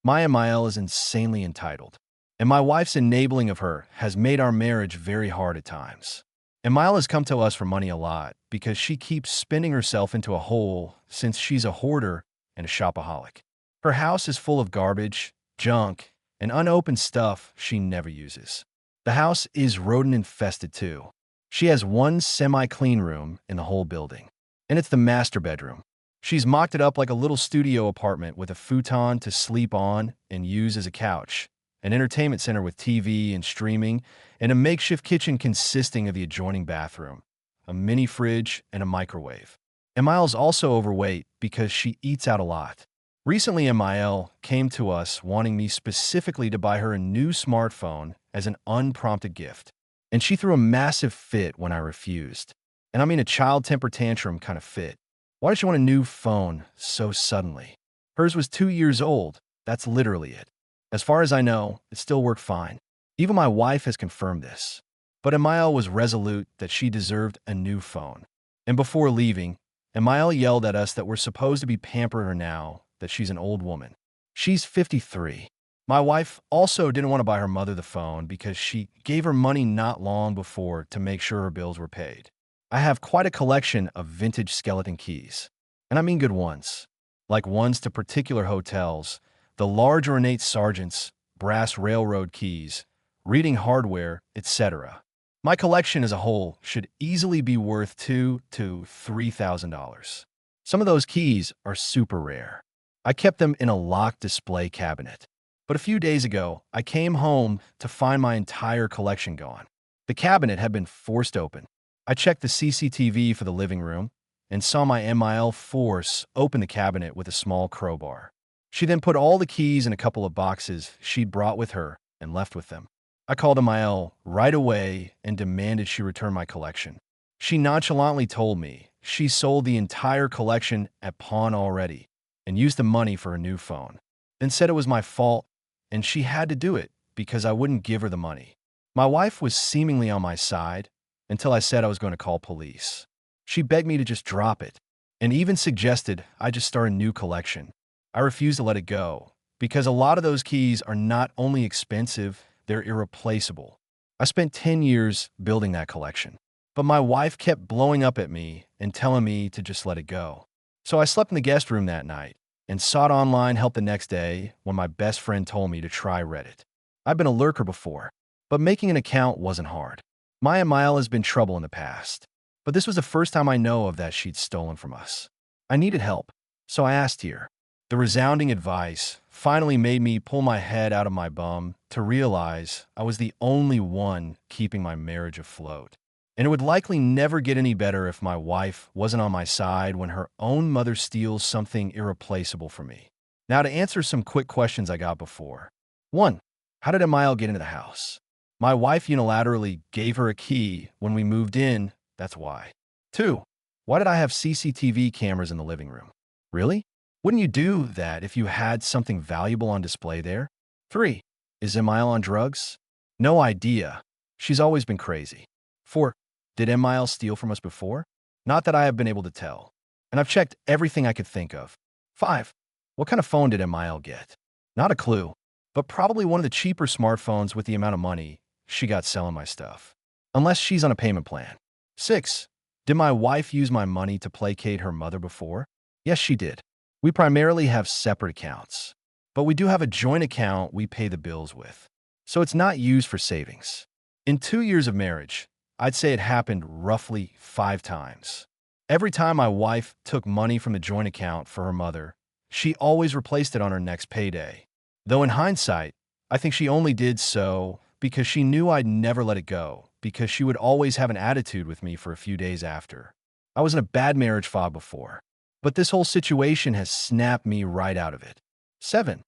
Maya Mael is insanely entitled, and my wife's enabling of her has made our marriage very hard at times. And Maya has come to us for money a lot because she keeps spinning herself into a hole since she's a hoarder and a shopaholic. Her house is full of garbage, junk, and unopened stuff she never uses. The house is rodent-infested too. She has one semi-clean room in the whole building, and it's the master bedroom. She's mocked it up like a little studio apartment with a futon to sleep on and use as a couch, an entertainment center with TV and streaming, and a makeshift kitchen consisting of the adjoining bathroom, a mini fridge, and a microwave. Emile's also overweight because she eats out a lot. Recently, Emile came to us wanting me specifically to buy her a new smartphone as an unprompted gift, and she threw a massive fit when I refused. And I mean a child temper tantrum kind of fit. Why does she want a new phone so suddenly? Hers was 2 years old. That's literally it. As far as I know, it still worked fine. Even my wife has confirmed this. But Emile was resolute that she deserved a new phone. And before leaving, Emile yelled at us that we're supposed to be pampering her now, that she's an old woman. She's 53. My wife also didn't want to buy her mother the phone because she gave her money not long before to make sure her bills were paid. I have quite a collection of vintage skeleton keys. And I mean good ones. Like ones to particular hotels, the large ornate sergeants, brass railroad keys, reading hardware, etc. My collection as a whole should easily be worth $2,000 to $3,000. Some of those keys are super rare. I kept them in a locked display cabinet. But a few days ago, I came home to find my entire collection gone. The cabinet had been forced open. I checked the CCTV for the living room and saw my MIL force open the cabinet with a small crowbar. She then put all the keys in a couple of boxes she'd brought with her and left with them. I called MIL right away and demanded she return my collection. She nonchalantly told me she sold the entire collection at pawn already and used the money for a new phone. Then said it was my fault and she had to do it because I wouldn't give her the money. My wife was seemingly on my side until I said I was going to call police. She begged me to just drop it and even suggested I just start a new collection. I refused to let it go because a lot of those keys are not only expensive, they're irreplaceable. I spent 10 years building that collection, but my wife kept blowing up at me and telling me to just let it go. So I slept in the guest room that night and sought online help the next day when my best friend told me to try Reddit. I've been a lurker before, but making an account wasn't hard. Maya Mile has been trouble in the past, but this was the first time I know of that she'd stolen from us. I needed help, so I asked here. The resounding advice finally made me pull my head out of my bum to realize I was the only one keeping my marriage afloat. And it would likely never get any better if my wife wasn't on my side when her own mother steals something irreplaceable from me. Now to answer some quick questions I got before. 1. How did Emile get into the house? My wife unilaterally gave her a key when we moved in, that's why. 2. Why did I have CCTV cameras in the living room? Really? Wouldn't you do that if you had something valuable on display there? 3. Is Emile on drugs? No idea. She's always been crazy. 4. Did Emile steal from us before? Not that I have been able to tell. And I've checked everything I could think of. 5. What kind of phone did Emile get? Not a clue, but probably one of the cheaper smartphones with the amount of money she got selling my stuff. Unless she's on a payment plan. 6. Did my wife use my money to placate her mother before? Yes, she did. We primarily have separate accounts, but we do have a joint account we pay the bills with, so it's not used for savings. In 2 years of marriage, I'd say it happened roughly 5 times. Every time my wife took money from the joint account for her mother, she always replaced it on her next payday. Though in hindsight, I think she only did so because she knew I'd never let it go, because she would always have an attitude with me for a few days after. I was in a bad marriage fog before, but this whole situation has snapped me right out of it. 7.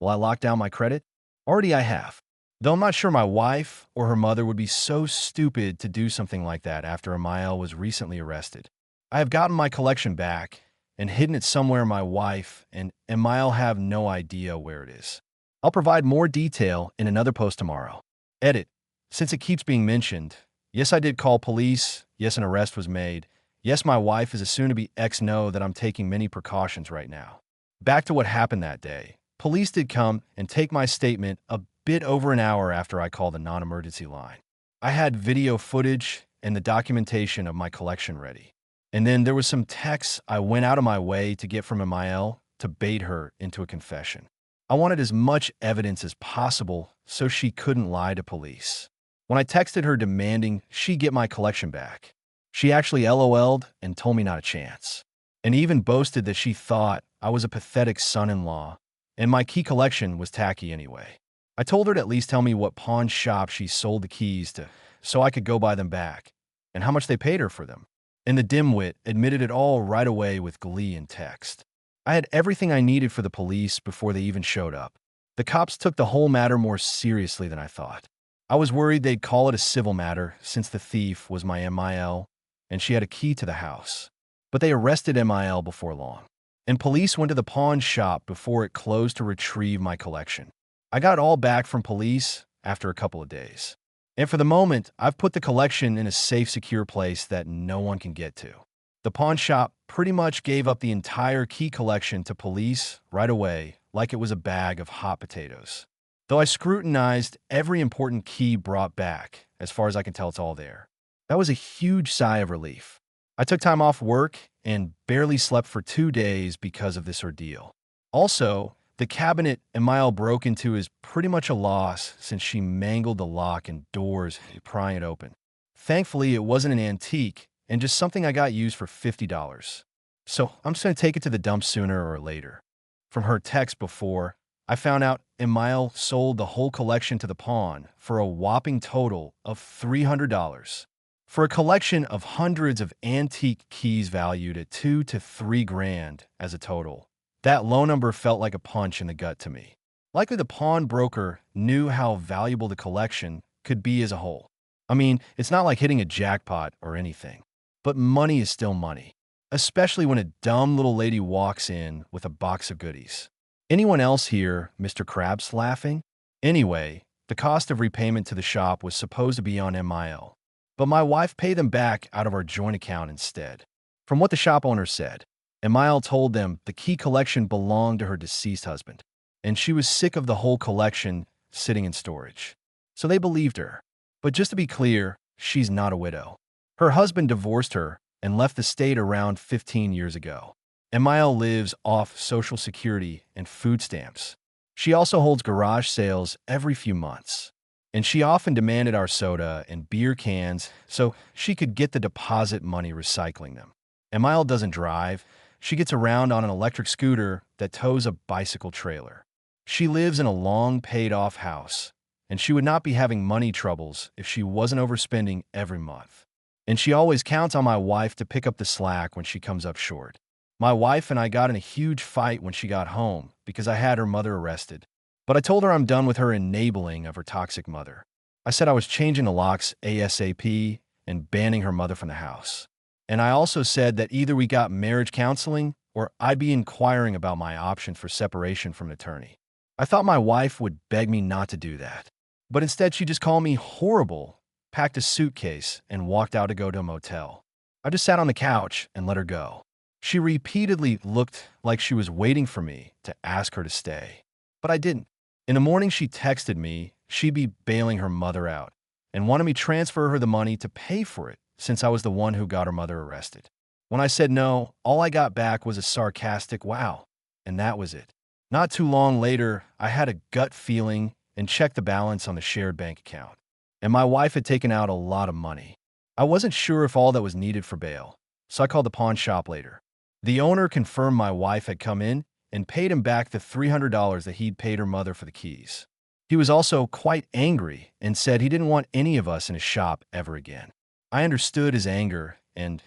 Will I lock down my credit? Already I have. Though I'm not sure my wife or her mother would be so stupid to do something like that after Emile was recently arrested. I have gotten my collection back and hidden it somewhere my wife and Emile have no idea where it is. I'll provide more detail in another post tomorrow. Edit. Since it keeps being mentioned, yes, I did call police. Yes, an arrest was made. Yes, my wife is a soon-to-be ex know that I'm taking many precautions right now. Back to what happened that day. Police did come and take my statement a bit over an hour after I called the non-emergency line. I had video footage and the documentation of my collection ready. And then there was some texts I went out of my way to get from Emile to bait her into a confession. I wanted as much evidence as possible so she couldn't lie to police. When I texted her demanding she get my collection back, she actually LOL'd and told me not a chance, and even boasted that she thought I was a pathetic son-in-law and my key collection was tacky anyway. I told her to at least tell me what pawn shop she sold the keys to so I could go buy them back, and how much they paid her for them. And the dimwit admitted it all right away with glee in text. I had everything I needed for the police before they even showed up. The cops took the whole matter more seriously than I thought. I was worried they'd call it a civil matter since the thief was my MIL and she had a key to the house. But they arrested MIL before long, and police went to the pawn shop before it closed to retrieve my collection. I got it all back from police after a couple of days. And for the moment, I've put the collection in a safe, secure place that no one can get to. The pawn shop pretty much gave up the entire key collection to police right away, like it was a bag of hot potatoes. Though I scrutinized every important key brought back, as far as I can tell, it's all there. That was a huge sigh of relief. I took time off work and barely slept for 2 days because of this ordeal. Also, the cabinet Emile broke into is pretty much a loss since she mangled the lock and doors prying it open. Thankfully, it wasn't an antique and just something I got used for $50. So I'm just going to take it to the dump sooner or later. From her text before, I found out Emile sold the whole collection to the pawn for a whopping total of $300. For a collection of hundreds of antique keys valued at $2 to $3 grand as a total, that low number felt like a punch in the gut to me. Likely the pawnbroker knew how valuable the collection could be as a whole. I mean, it's not like hitting a jackpot or anything, but money is still money, especially when a dumb little lady walks in with a box of goodies. Anyone else here, Mr. Krabs, laughing? Anyway, the cost of repayment to the shop was supposed to be on MIL, but my wife paid them back out of our joint account instead. From what the shop owner said, Emile told them the key collection belonged to her deceased husband, and she was sick of the whole collection sitting in storage. So they believed her. But just to be clear, she's not a widow. Her husband divorced her and left the state around 15 years ago. Emile lives off Social Security and food stamps. She also holds garage sales every few months, and she often demanded our soda and beer cans so she could get the deposit money recycling them. Emile doesn't drive. She gets around on an electric scooter that tows a bicycle trailer. She lives in a long paid-off house, and she would not be having money troubles if she wasn't overspending every month. And she always counts on my wife to pick up the slack when she comes up short. My wife and I got in a huge fight when she got home because I had her mother arrested. But I told her I'm done with her enabling of her toxic mother. I said I was changing the locks ASAP and banning her mother from the house. And I also said that either we got marriage counseling or I'd be inquiring about my option for separation from an attorney. I thought my wife would beg me not to do that. But instead she just called me horrible, packed a suitcase, and walked out to go to a motel. I just sat on the couch and let her go. She repeatedly looked like she was waiting for me to ask her to stay. But I didn't. In the morning she texted me she'd be bailing her mother out and wanted me to transfer her the money to pay for it, since I was the one who got her mother arrested. When I said no, all I got back was a sarcastic wow, and that was it. Not too long later, I had a gut feeling and checked the balance on the shared bank account, and my wife had taken out a lot of money. I wasn't sure if all that was needed for bail, so I called the pawn shop later. The owner confirmed my wife had come in and paid him back the $300 that he'd paid her mother for the keys. He was also quite angry and said he didn't want any of us in his shop ever again. I understood his anger and,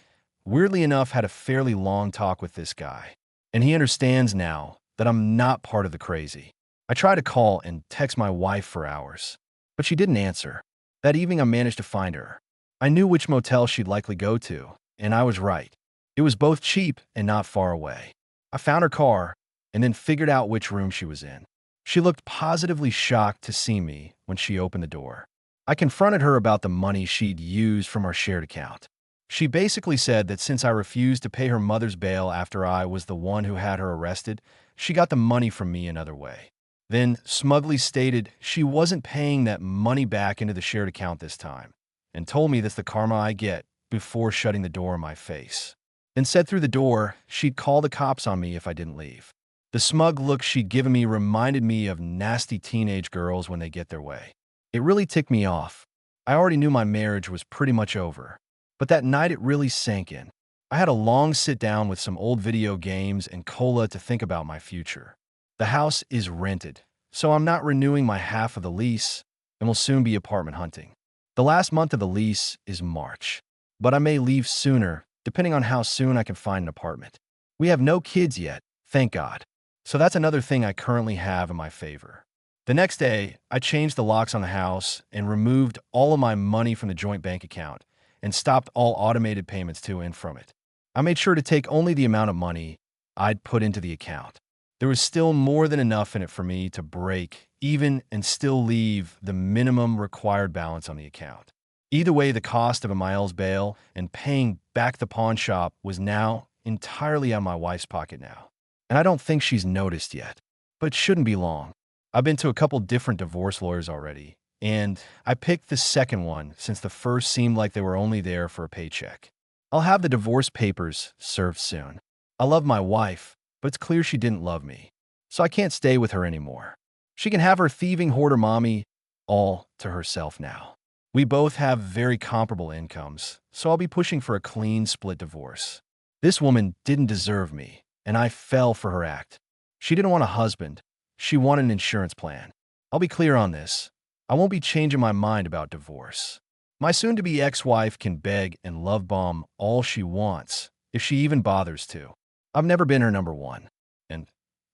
weirdly enough, had a fairly long talk with this guy. And he understands now that I'm not part of the crazy. I tried to call and text my wife for hours, but she didn't answer. That evening I managed to find her. I knew which motel she'd likely go to, and I was right. It was both cheap and not far away. I found her car and then figured out which room she was in. She looked positively shocked to see me when she opened the door. I confronted her about the money she'd used from our shared account. She basically said that since I refused to pay her mother's bail after I was the one who had her arrested, she got the money from me another way. Then smugly stated she wasn't paying that money back into the shared account this time, and told me that's the karma I get before shutting the door in my face. Then said through the door she'd call the cops on me if I didn't leave. The smug look she'd given me reminded me of nasty teenage girls when they get their way. It really ticked me off. I already knew my marriage was pretty much over, but that night it really sank in. I had a long sit down with some old video games and cola to think about my future. The house is rented, so I'm not renewing my half of the lease and will soon be apartment hunting. The last month of the lease is March, but I may leave sooner, depending on how soon I can find an apartment. We have no kids yet, thank God. So that's another thing I currently have in my favor. The next day, I changed the locks on the house and removed all of my money from the joint bank account and stopped all automated payments to and from it. I made sure to take only the amount of money I'd put into the account. There was still more than enough in it for me to break even and still leave the minimum required balance on the account. Either way, the cost of Amiel's bail and paying back the pawn shop was now entirely out of my wife's pocket now. And I don't think she's noticed yet, but it shouldn't be long. I've been to a couple different divorce lawyers already, and I picked the second one since the first seemed like they were only there for a paycheck. I'll have the divorce papers served soon. I love my wife, but it's clear she didn't love me, so I can't stay with her anymore. She can have her thieving hoarder mommy all to herself now. We both have very comparable incomes, so I'll be pushing for a clean split divorce. This woman didn't deserve me, and I fell for her act. She didn't want a husband. She wanted an insurance plan. I'll be clear on this. I won't be changing my mind about divorce. My soon-to-be ex-wife can beg and love bomb all she wants, if she even bothers to. I've never been her number one, and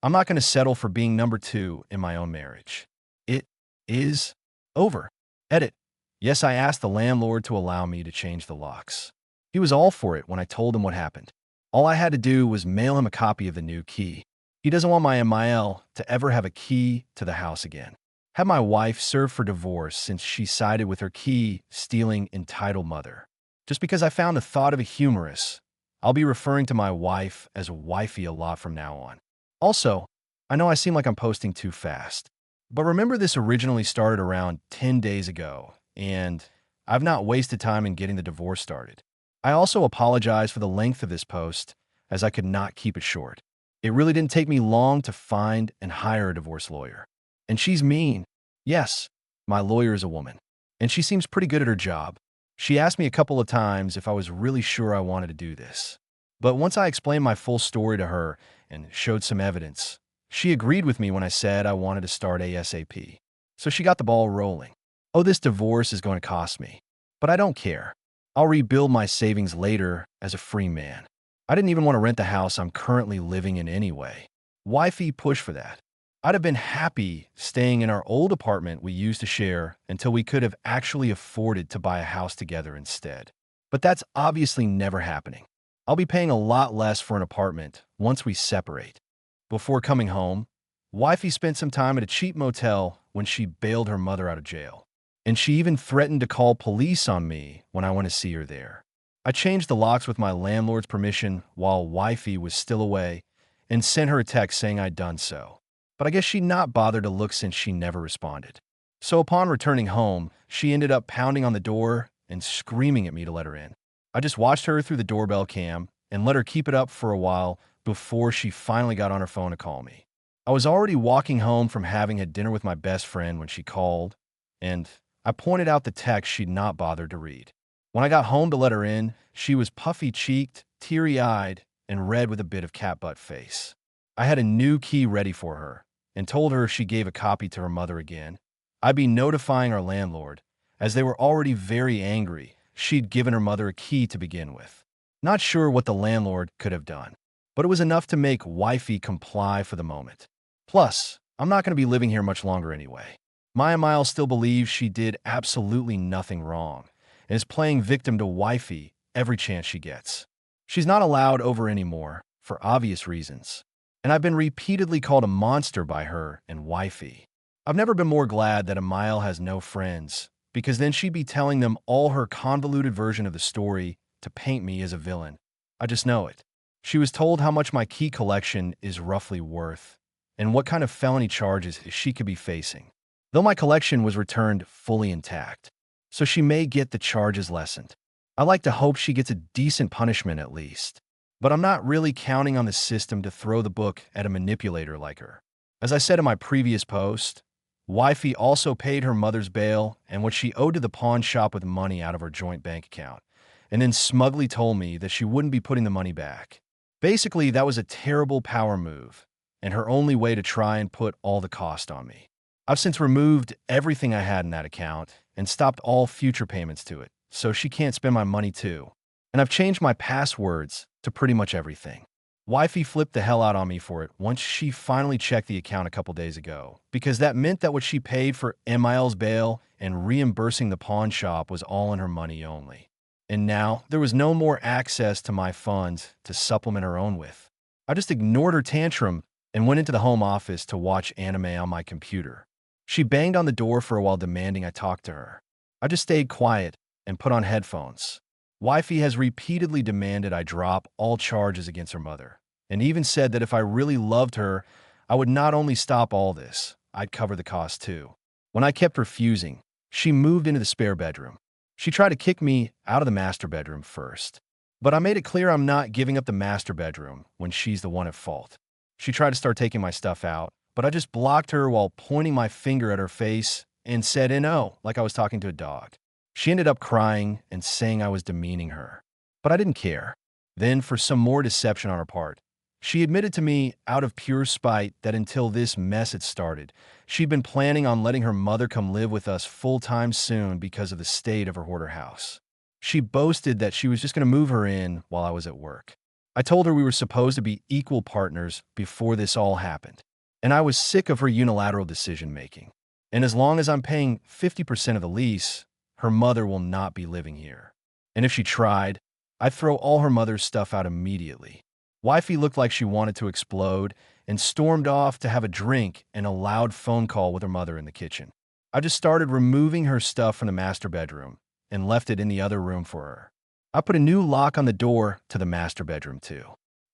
I'm not going to settle for being number two in my own marriage. It is over. Edit. Yes, I asked the landlord to allow me to change the locks. He was all for it when I told him what happened. All I had to do was mail him a copy of the new key. He doesn't want my Amiel to ever have a key to the house again. Had my wife served for divorce since she sided with her key-stealing entitled mother. Just because I found the thought of a humorous, I'll be referring to my wife as wifey a lot from now on. Also, I know I seem like I'm posting too fast, but remember this originally started around 10 days ago, and I've not wasted time in getting the divorce started. I also apologize for the length of this post, as I could not keep it short. It really didn't take me long to find and hire a divorce lawyer. And she's mean. Yes, my lawyer is a woman, and she seems pretty good at her job. She asked me a couple of times if I was really sure I wanted to do this. But once I explained my full story to her and showed some evidence, she agreed with me when I said I wanted to start ASAP. So she got the ball rolling. Oh, this divorce is going to cost me. But I don't care. I'll rebuild my savings later as a free man. I didn't even want to rent the house I'm currently living in anyway. Wifey pushed for that. I'd have been happy staying in our old apartment we used to share until we could have actually afforded to buy a house together instead. But that's obviously never happening. I'll be paying a lot less for an apartment once we separate. Before coming home, Wifey spent some time at a cheap motel when she bailed her mother out of jail. And she even threatened to call police on me when I went to see her there. I changed the locks with my landlord's permission while Wifey was still away and sent her a text saying I'd done so. But I guess she'd not bothered to look since she never responded. So upon returning home, she ended up pounding on the door and screaming at me to let her in. I just watched her through the doorbell cam and let her keep it up for a while before she finally got on her phone to call me. I was already walking home from having had dinner with my best friend when she called, and I pointed out the text she'd not bothered to read. When I got home to let her in, she was puffy-cheeked, teary-eyed, and red with a bit of catbutt face. I had a new key ready for her and told her if she gave a copy to her mother again, I'd be notifying our landlord, as they were already very angry she'd given her mother a key to begin with. Not sure what the landlord could have done, but it was enough to make Wifey comply for the moment. Plus, I'm not going to be living here much longer anyway. Maya Miles still believes she did absolutely nothing wrong and is playing victim to Wifey every chance she gets. She's not allowed over anymore, for obvious reasons, and I've been repeatedly called a monster by her and Wifey. I've never been more glad that Amiel has no friends, because then she'd be telling them all her convoluted version of the story to paint me as a villain. I just know it. She was told how much my key collection is roughly worth and what kind of felony charges she could be facing, though my collection was returned fully intact, so she may get the charges lessened. I like to hope she gets a decent punishment at least, but I'm not really counting on the system to throw the book at a manipulator like her. As I said in my previous post, Wifey also paid her mother's bail and what she owed to the pawn shop with money out of her joint bank account, and then smugly told me that she wouldn't be putting the money back. Basically, that was a terrible power move, and her only way to try and put all the cost on me. I've since removed everything I had in that account and stopped all future payments to it, so she can't spend my money too. And I've changed my passwords to pretty much everything. Wifey flipped the hell out on me for it once she finally checked the account a couple days ago, because that meant that what she paid for MIL's bail and reimbursing the pawn shop was all in her money only. And now there was no more access to my funds to supplement her own with. I just ignored her tantrum and went into the home office to watch anime on my computer. She banged on the door for a while demanding I talk to her. I just stayed quiet and put on headphones. Wifey has repeatedly demanded I drop all charges against her mother, and even said that if I really loved her, I would not only stop all this, I'd cover the cost too. When I kept refusing, she moved into the spare bedroom. She tried to kick me out of the master bedroom first, but I made it clear I'm not giving up the master bedroom when she's the one at fault. She tried to start taking my stuff out, but I just blocked her while pointing my finger at her face and said "no," like I was talking to a dog. She ended up crying and saying I was demeaning her, but I didn't care. Then, for some more deception on her part, she admitted to me out of pure spite that until this mess had started, she'd been planning on letting her mother come live with us full-time soon because of the state of her hoarder house. She boasted that she was just going to move her in while I was at work. I told her we were supposed to be equal partners before this all happened, and I was sick of her unilateral decision-making. And as long as I'm paying 50% of the lease, her mother will not be living here. And if she tried, I'd throw all her mother's stuff out immediately. Wifey looked like she wanted to explode and stormed off to have a drink and a loud phone call with her mother in the kitchen. I just started removing her stuff from the master bedroom and left it in the other room for her. I put a new lock on the door to the master bedroom too.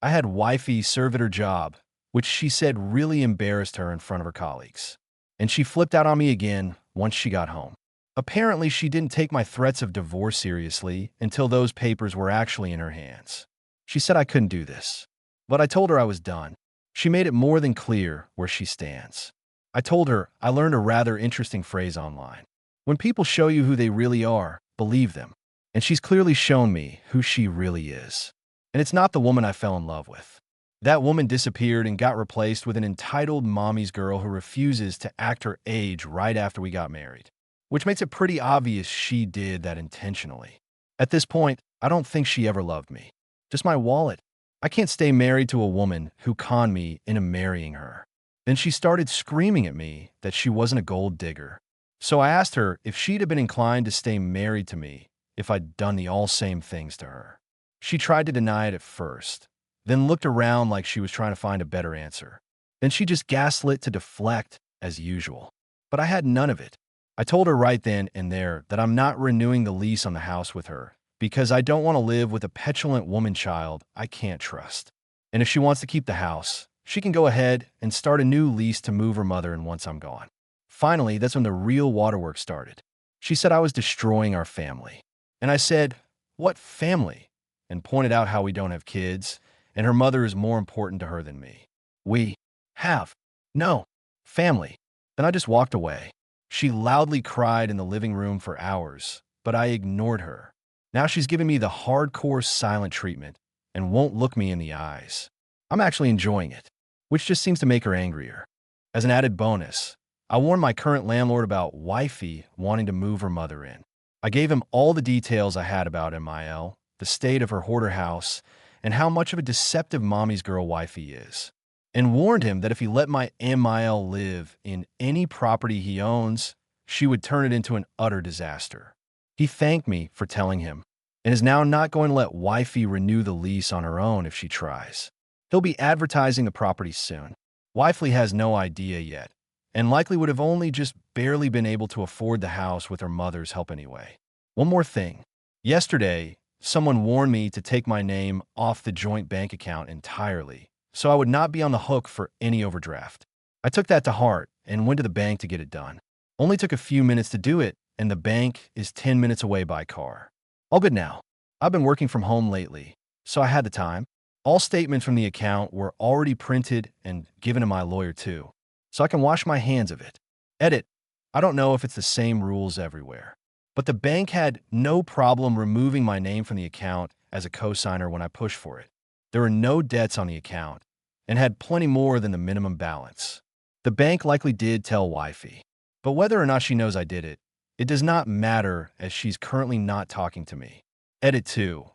I had Wifey serve at her job, which she said really embarrassed her in front of her colleagues. And she flipped out on me again once she got home. Apparently, she didn't take my threats of divorce seriously until those papers were actually in her hands. She said I couldn't do this, but I told her I was done. She made it more than clear where she stands. I told her I learned a rather interesting phrase online. When people show you who they really are, believe them. And she's clearly shown me who she really is. And it's not the woman I fell in love with. That woman disappeared and got replaced with an entitled mommy's girl who refuses to act her age right after we got married, which makes it pretty obvious she did that intentionally. At this point, I don't think she ever loved me. Just my wallet. I can't stay married to a woman who conned me into marrying her. Then she started screaming at me that she wasn't a gold digger. So I asked her if she'd have been inclined to stay married to me if I'd done the all same things to her. She tried to deny it at first, then looked around like she was trying to find a better answer. Then she just gaslit to deflect as usual. But I had none of it. I told her right then and there that I'm not renewing the lease on the house with her because I don't want to live with a petulant woman child I can't trust. And if she wants to keep the house, she can go ahead and start a new lease to move her mother in once I'm gone. Finally, that's when the real waterwork started. She said I was destroying our family. And I said, "What family?" and pointed out how we don't have kids, and her mother is more important to her than me. We have no family. Then I just walked away. She loudly cried in the living room for hours, but I ignored her. Now she's giving me the hardcore silent treatment and won't look me in the eyes. I'm actually enjoying it, which just seems to make her angrier. As an added bonus, I warned my current landlord about Wifey wanting to move her mother in. I gave him all the details I had about MIL, the state of her hoarder house, and how much of a deceptive mommy's girl Wifey is, and warned him that if he let my MIL live in any property he owns, she would turn it into an utter disaster. He thanked me for telling him, and is now not going to let Wifey renew the lease on her own if she tries. He'll be advertising the property soon. Wifey has no idea yet, and likely would have only just barely been able to afford the house with her mother's help anyway. One more thing. Yesterday, Someone warned me to take my name off the joint bank account entirely, so I would not be on the hook for any overdraft. I took that to heart and went to the bank to get it done. Only took a few minutes to do it, and the bank is 10 minutes away by car. All good now. I've been working from home lately, so I had the time. All statements from the account were already printed and given to my lawyer too, so I can wash my hands of it. Edit. I don't know if it's the same rules everywhere, but the bank had no problem removing my name from the account as a cosigner when I pushed for it. There were no debts on the account and had plenty more than the minimum balance. The bank likely did tell wifey, but whether or not she knows I did it, it does not matter as she's currently not talking to me. Edit 2.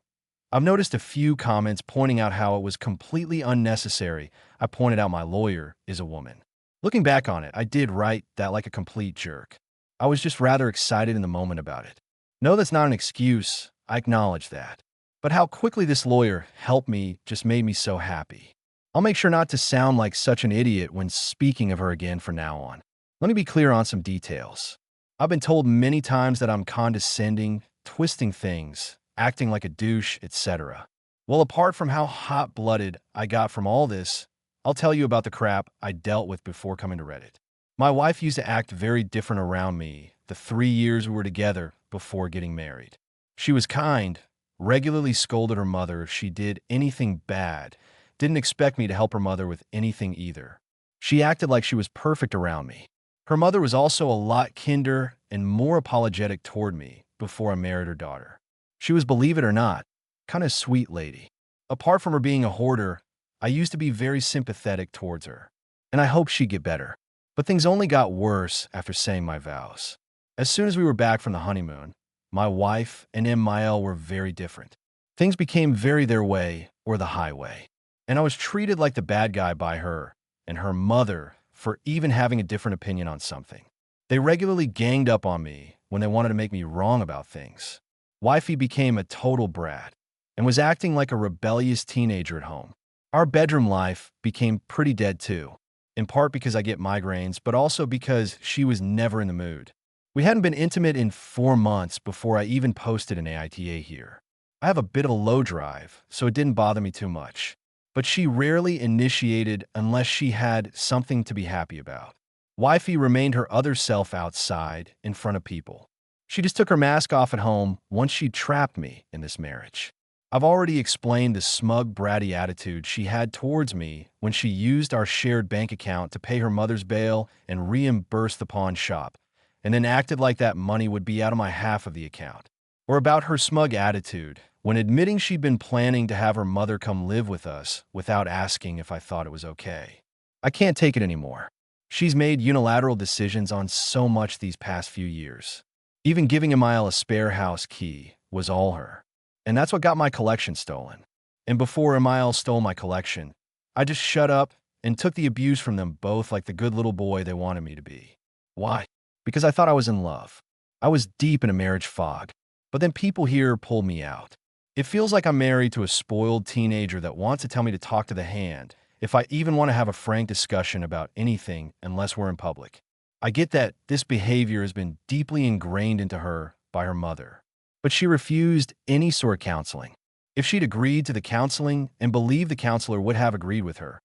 I've noticed a few comments pointing out how it was completely unnecessary. I pointed out my lawyer is a woman. Looking back on it, I did write that like a complete jerk. I was just rather excited in the moment about it. No, that's not an excuse. I acknowledge that. But how quickly this lawyer helped me just made me so happy. I'll make sure not to sound like such an idiot when speaking of her again from now on. Let me be clear on some details. I've been told many times that I'm condescending, twisting things, acting like a douche, etc. Well, apart from how hot-blooded I got from all this, I'll tell you about the crap I dealt with before coming to Reddit. My wife used to act very different around me the 3 years we were together before getting married. She was kind, regularly scolded her mother if she did anything bad, didn't expect me to help her mother with anything either. She acted like she was perfect around me. Her mother was also a lot kinder and more apologetic toward me before I married her daughter. She was, believe it or not, kind of sweet lady. Apart from her being a hoarder, I used to be very sympathetic towards her, and I hoped she'd get better. But things only got worse after saying my vows. As soon as we were back from the honeymoon, my wife and Mael were very different. Things became very their way or the highway, and I was treated like the bad guy by her and her mother for even having a different opinion on something. They regularly ganged up on me when they wanted to make me wrong about things. Wifey became a total brat and was acting like a rebellious teenager at home. Our bedroom life became pretty dead too, in part because I get migraines, but also because she was never in the mood. We hadn't been intimate in 4 months before I even posted an AITA here. I have a bit of a low drive, so it didn't bother me too much, but she rarely initiated unless she had something to be happy about. Wifey remained her other self outside, in front of people. She just took her mask off at home once she trapped me in this marriage. I've already explained the smug, bratty attitude she had towards me when she used our shared bank account to pay her mother's bail and reimburse the pawn shop, and then acted like that money would be out of my half of the account. Or about her smug attitude when admitting she'd been planning to have her mother come live with us without asking if I thought it was okay. I can't take it anymore. She's made unilateral decisions on so much these past few years. Even giving Emile a spare house key was all her. And that's what got my collection stolen. And before Emile stole my collection, I just shut up and took the abuse from them both like the good little boy they wanted me to be. Why? Because I thought I was in love. I was deep in a marriage fog. But then people here pulled me out. It feels like I'm married to a spoiled teenager that wants to tell me to talk to the hand if I even want to have a frank discussion about anything unless we're in public. I get that this behavior has been deeply ingrained into her by her mother. But she refused any sort of counseling. If she'd agreed to the counseling and believed the counselor would have agreed with her,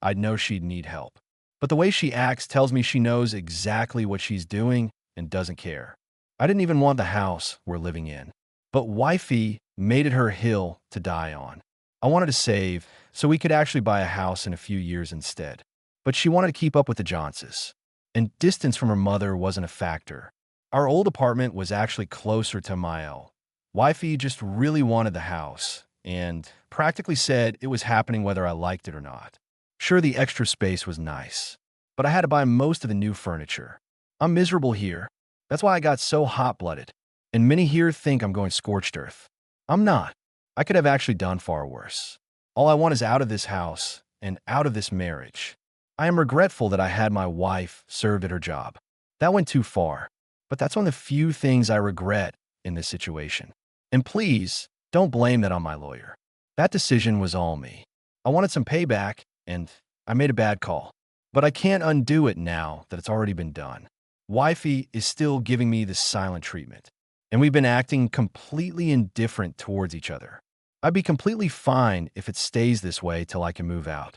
I'd know she'd need help. But the way she acts tells me she knows exactly what she's doing and doesn't care. I didn't even want the house we're living in. But wifey made it her hill to die on. I wanted to save so we could actually buy a house in a few years instead. But she wanted to keep up with the Johnses. And distance from her mother wasn't a factor. Our old apartment was actually closer to Mael. Wifey just really wanted the house and practically said it was happening whether I liked it or not. Sure, the extra space was nice, but I had to buy most of the new furniture. I'm miserable here. That's why I got so hot-blooded. And many here think I'm going scorched earth. I'm not. I could have actually done far worse. All I want is out of this house and out of this marriage. I am regretful that I had my wife served at her job. That went too far. But that's one of the few things I regret in this situation. And please, don't blame that on my lawyer. That decision was all me. I wanted some payback, and I made a bad call. But I can't undo it now that it's already been done. Wifey is still giving me this silent treatment. and we've been acting completely indifferent towards each other. I'd be completely fine if it stays this way till I can move out.